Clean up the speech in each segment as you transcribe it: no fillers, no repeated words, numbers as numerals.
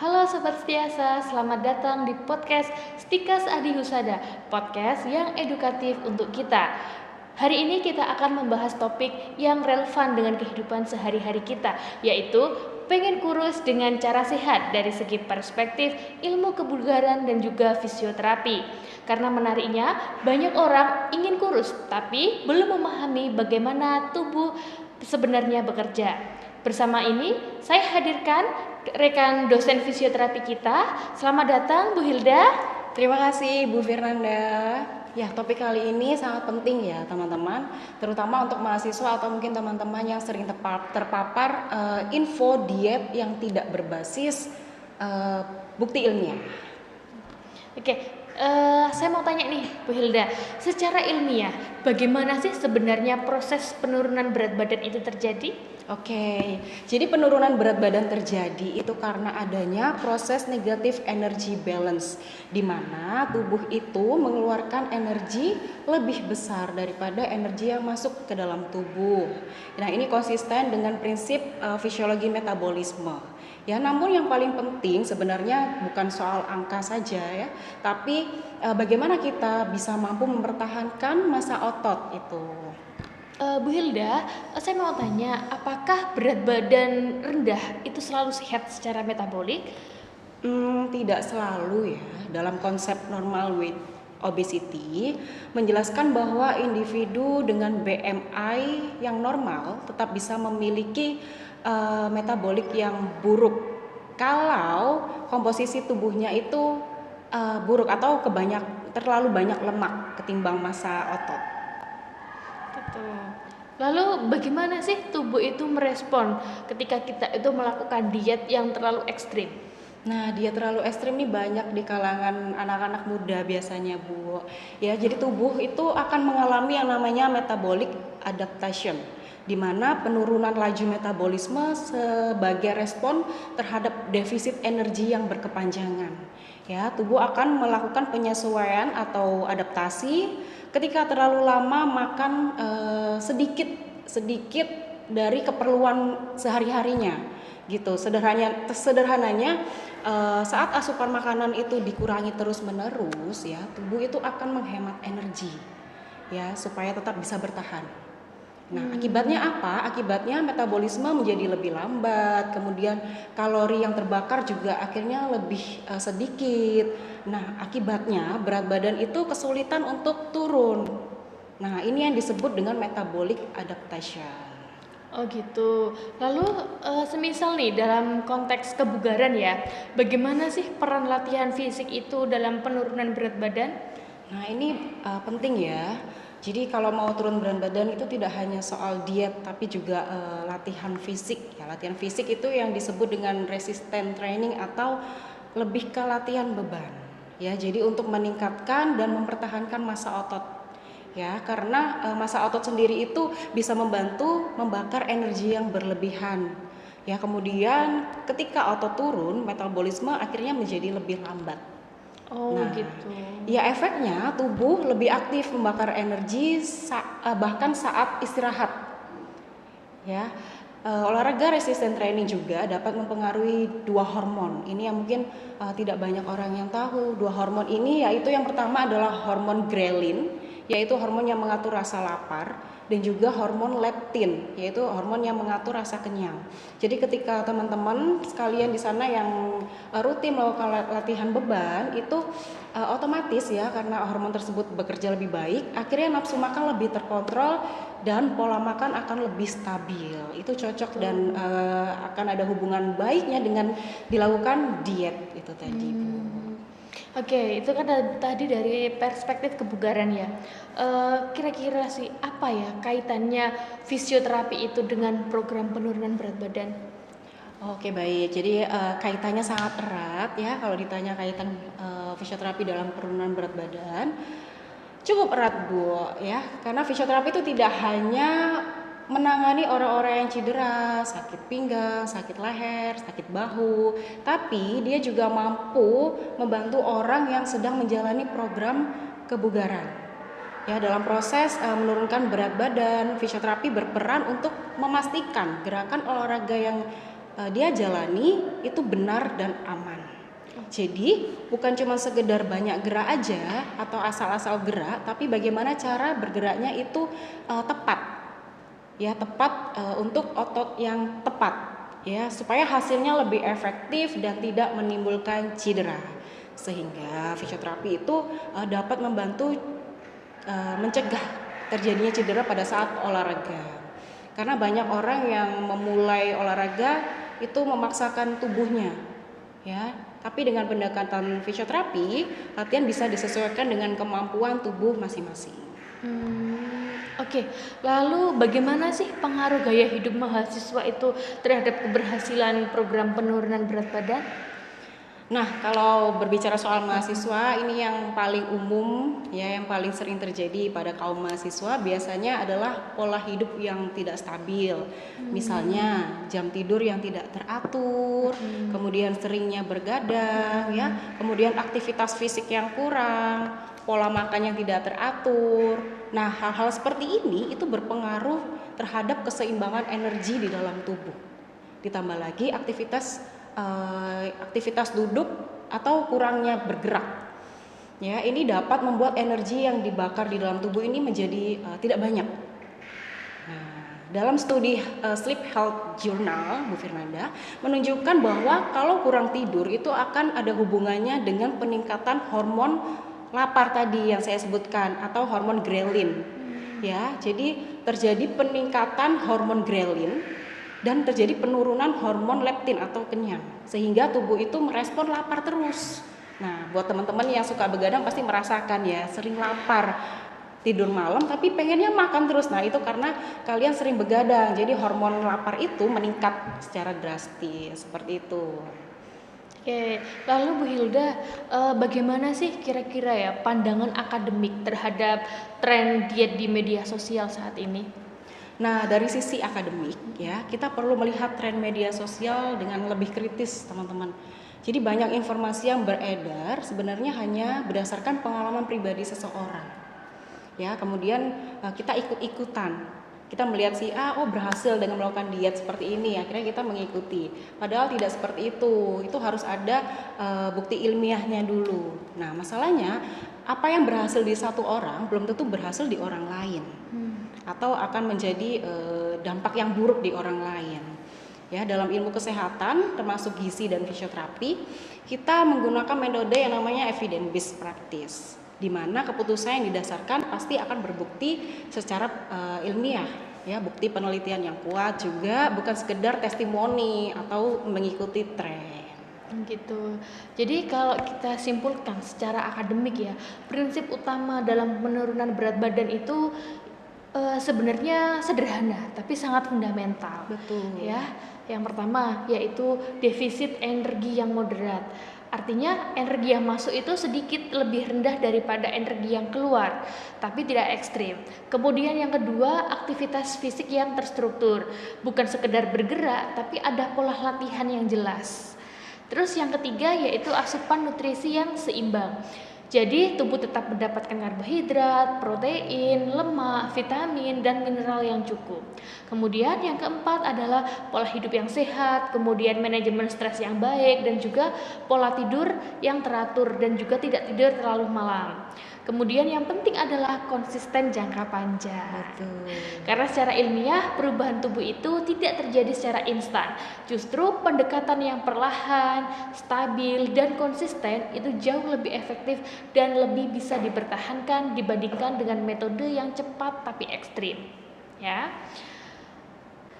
Halo Sobat Setiasa, selamat datang di podcast Stikas Adi Husada, podcast yang edukatif untuk kita. Hari ini kita akan membahas topik yang relevan dengan kehidupan sehari-hari kita, yaitu pengen kurus dengan cara sehat dari segi perspektif ilmu kebugaran dan juga fisioterapi. Karena menariknya, banyak orang ingin kurus, tapi belum memahami bagaimana tubuh sebenarnya bekerja. Bersama ini, saya hadirkan rekan dosen fisioterapi kita. Selamat datang Bu Hilda. Terima kasih Bu Firnanda. Ya, topik kali ini sangat penting ya teman-teman, terutama untuk mahasiswa atau mungkin teman-teman yang sering terpapar info diet yang tidak berbasis bukti ilmiah. Oke, saya mau tanya nih Bu Hilda, secara ilmiah bagaimana sih sebenarnya proses penurunan berat badan itu terjadi? Oke, jadi penurunan berat badan terjadi itu karena adanya proses negatif energy balance, di mana tubuh itu mengeluarkan energi lebih besar daripada energi yang masuk ke dalam tubuh. Nah, ini konsisten dengan prinsip fisiologi metabolisme. Ya, namun yang paling penting sebenarnya bukan soal angka saja ya, tapi bagaimana kita bisa mampu mempertahankan massa otot itu. Bu Hilda, saya mau tanya, apakah berat badan rendah itu selalu sehat secara metabolik? Tidak selalu ya. Dalam konsep normal weight obesity menjelaskan bahwa individu dengan BMI yang normal tetap bisa memiliki metabolik yang buruk kalau komposisi tubuhnya itu buruk atau terlalu banyak lemak ketimbang massa otot. Gitu. Lalu bagaimana sih tubuh itu merespon ketika kita itu melakukan diet yang terlalu ekstrim? Nah, diet terlalu ekstrim ini banyak di kalangan anak-anak muda biasanya, Bu. Ya, jadi tubuh itu akan mengalami yang namanya metabolic adaptation, di mana penurunan laju metabolisme sebagai respon terhadap defisit energi yang berkepanjangan. Ya, tubuh akan melakukan penyesuaian atau adaptasi ketika terlalu lama makan sedikit dari keperluan sehari-harinya gitu. Sederhananya saat asupan makanan itu dikurangi terus-menerus ya, tubuh itu akan menghemat energi ya supaya tetap bisa bertahan. Nah, akibatnya apa? Akibatnya metabolisme menjadi lebih lambat, kemudian kalori yang terbakar juga akhirnya lebih sedikit. Nah, akibatnya berat badan itu kesulitan untuk turun. Nah, ini yang disebut dengan metabolic adaptation. Oh gitu. Lalu semisal nih dalam konteks kebugaran ya, bagaimana sih peran latihan fisik itu dalam penurunan berat badan? Nah, ini penting ya. Jadi kalau mau turun berat badan itu tidak hanya soal diet tapi juga latihan fisik. Ya, latihan fisik itu yang disebut dengan resistance training atau lebih ke latihan beban. Ya, jadi untuk meningkatkan dan mempertahankan massa otot. Ya, karena massa otot sendiri itu bisa membantu membakar energi yang berlebihan. Ya, kemudian ketika otot turun, metabolisme akhirnya menjadi lebih lambat. Oh Nah, gitu. ya efeknya tubuh lebih aktif membakar energi bahkan saat istirahat. Ya, olahraga resistance training juga dapat mempengaruhi dua hormon. Ini yang mungkin tidak banyak orang yang tahu. Dua hormon ini yaitu yang pertama adalah hormon ghrelin, yaitu hormon yang mengatur rasa lapar, dan juga hormon leptin, yaitu hormon yang mengatur rasa kenyang. Jadi ketika teman-teman sekalian di sana yang rutin melakukan latihan beban itu otomatis ya, karena hormon tersebut bekerja lebih baik, akhirnya nafsu makan lebih terkontrol dan pola makan akan lebih stabil. Itu cocok dan akan ada hubungan baiknya dengan dilakukan diet itu tadi, Bu. Oke, itu kan tadi dari perspektif kebugaran ya. Kira-kira sih apa ya kaitannya fisioterapi itu dengan program penurunan berat badan? Oke, baik. Jadi kaitannya sangat erat ya kalau ditanya kaitan fisioterapi dalam penurunan berat badan. Cukup erat, Bu, ya. Karena fisioterapi itu tidak hanya menangani orang-orang yang cedera, sakit pinggang, sakit leher, sakit bahu, tapi dia juga mampu membantu orang yang sedang menjalani program kebugaran. Ya, dalam proses menurunkan berat badan, fisioterapi berperan untuk memastikan gerakan olahraga yang dia jalani itu benar dan aman. Jadi bukan cuma sekedar banyak gerak aja atau asal-asal gerak, tapi bagaimana cara bergeraknya itu tepat, ya tepat untuk otot yang tepat, ya supaya hasilnya lebih efektif dan tidak menimbulkan cedera. Sehingga fisioterapi itu dapat membantu mencegah terjadinya cedera pada saat olahraga. Karena banyak orang yang memulai olahraga itu memaksakan tubuhnya, ya. Tapi dengan pendekatan fisioterapi, latihan bisa disesuaikan dengan kemampuan tubuh masing-masing. Oke. Lalu bagaimana sih pengaruh gaya hidup mahasiswa itu terhadap keberhasilan program penurunan berat badan? Nah, kalau berbicara soal mahasiswa, ini yang paling umum, ya, yang paling sering terjadi pada kaum mahasiswa biasanya adalah pola hidup yang tidak stabil. Misalnya jam tidur yang tidak teratur, kemudian seringnya bergadang, ya, kemudian aktivitas fisik yang kurang, pola makan yang tidak teratur. Nah, hal-hal seperti ini itu berpengaruh terhadap keseimbangan energi di dalam tubuh. Ditambah lagi aktivitas duduk atau kurangnya bergerak, ya, ini dapat membuat energi yang dibakar di dalam tubuh ini menjadi tidak banyak. Nah, dalam studi Sleep Health Journal, Bu Firnanda, menunjukkan bahwa kalau kurang tidur itu akan ada hubungannya dengan peningkatan hormon lapar tadi yang saya sebutkan atau hormon grelin, ya. Jadi terjadi peningkatan hormon grelin dan terjadi penurunan hormon leptin atau kenyang, sehingga tubuh itu merespon lapar terus. Nah, buat teman-teman yang suka begadang pasti merasakan ya, sering lapar, tidur malam tapi pengennya makan terus. Nah, itu karena kalian sering begadang, jadi hormon lapar itu meningkat secara drastis, seperti itu. Oke, lalu Bu Hilda, bagaimana sih kira-kira ya pandangan akademik terhadap tren diet di media sosial saat ini? Nah, dari sisi akademik, ya, kita perlu melihat tren media sosial dengan lebih kritis, teman-teman. Jadi banyak informasi yang beredar sebenarnya hanya berdasarkan pengalaman pribadi seseorang, ya. Kemudian kita ikut-ikutan, kita melihat si A, oh berhasil dengan melakukan diet seperti ini, akhirnya kita mengikuti. Padahal tidak seperti itu harus ada bukti ilmiahnya dulu. Nah, masalahnya apa yang berhasil di satu orang belum tentu berhasil di orang lain, atau akan menjadi dampak yang buruk di orang lain. Ya, dalam ilmu kesehatan termasuk gizi dan fisioterapi, kita menggunakan metode yang namanya evidence based practice, di mana keputusan yang didasarkan pasti akan berbukti secara ilmiah, ya, bukti penelitian yang kuat juga, bukan sekedar testimoni atau mengikuti tren. Gitu. Jadi kalau kita simpulkan secara akademik ya, prinsip utama dalam penurunan berat badan itu sebenarnya sederhana tapi sangat fundamental. Betul. Ya, yang pertama yaitu defisit energi yang moderat. Artinya energi yang masuk itu sedikit lebih rendah daripada energi yang keluar, tapi tidak ekstrim. Kemudian yang kedua, aktivitas fisik yang terstruktur, bukan sekedar bergerak, tapi ada pola latihan yang jelas. Terus yang ketiga yaitu asupan nutrisi yang seimbang. Jadi tubuh tetap mendapatkan karbohidrat, protein, lemak, vitamin, dan mineral yang cukup. Kemudian yang keempat adalah pola hidup yang sehat, kemudian manajemen stres yang baik, dan juga pola tidur yang teratur dan juga tidak tidur terlalu malam. Kemudian yang penting adalah konsisten jangka panjang. Betul. Karena secara ilmiah perubahan tubuh itu tidak terjadi secara instan. Justru pendekatan yang perlahan, stabil, dan konsisten itu jauh lebih efektif dan lebih bisa dipertahankan dibandingkan dengan metode yang cepat tapi ekstrim. Ya.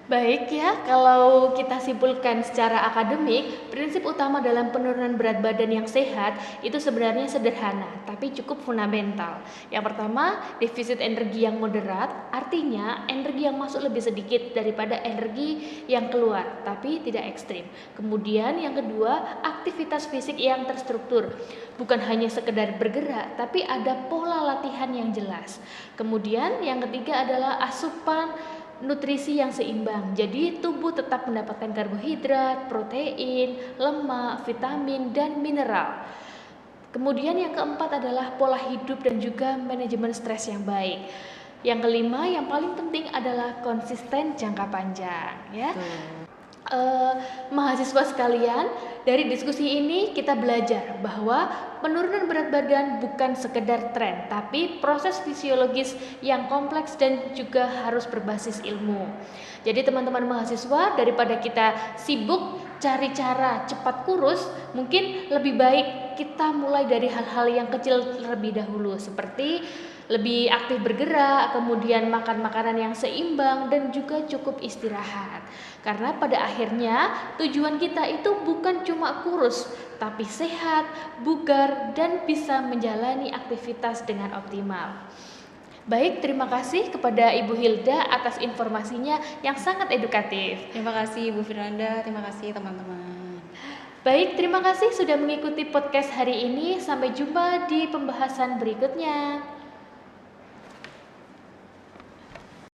Baik ya, kalau kita simpulkan secara akademik, prinsip utama dalam penurunan berat badan yang sehat itu sebenarnya sederhana, tapi cukup fundamental. Yang pertama, defisit energi yang moderat, artinya energi yang masuk lebih sedikit daripada energi yang keluar, tapi tidak ekstrim. Kemudian yang kedua, aktivitas fisik yang terstruktur, bukan hanya sekedar bergerak, tapi ada pola latihan yang jelas. Kemudian yang ketiga adalah asupan nutrisi yang seimbang. Jadi tubuh tetap mendapatkan karbohidrat, protein, lemak, vitamin, dan mineral. Kemudian yang keempat adalah pola hidup dan juga manajemen stres yang baik. Yang kelima yang paling penting adalah konsisten jangka panjang, ya. eh, mahasiswa sekalian, dari diskusi ini kita belajar bahwa penurunan berat badan bukan sekedar tren, tapi proses fisiologis yang kompleks dan juga harus berbasis ilmu. Jadi teman-teman mahasiswa, daripada kita sibuk cari cara cepat kurus, mungkin lebih baik kita mulai dari hal-hal yang kecil terlebih dahulu, seperti lebih aktif bergerak, kemudian makan makanan yang seimbang, dan juga cukup istirahat. Karena pada akhirnya tujuan kita itu bukan cuma kurus, tapi sehat, bugar, dan bisa menjalani aktivitas dengan optimal. Baik, terima kasih kepada Ibu Hilda atas informasinya yang sangat edukatif. Terima kasih Bu Firanda, terima kasih teman-teman. Baik, terima kasih sudah mengikuti podcast hari ini. Sampai jumpa di pembahasan berikutnya.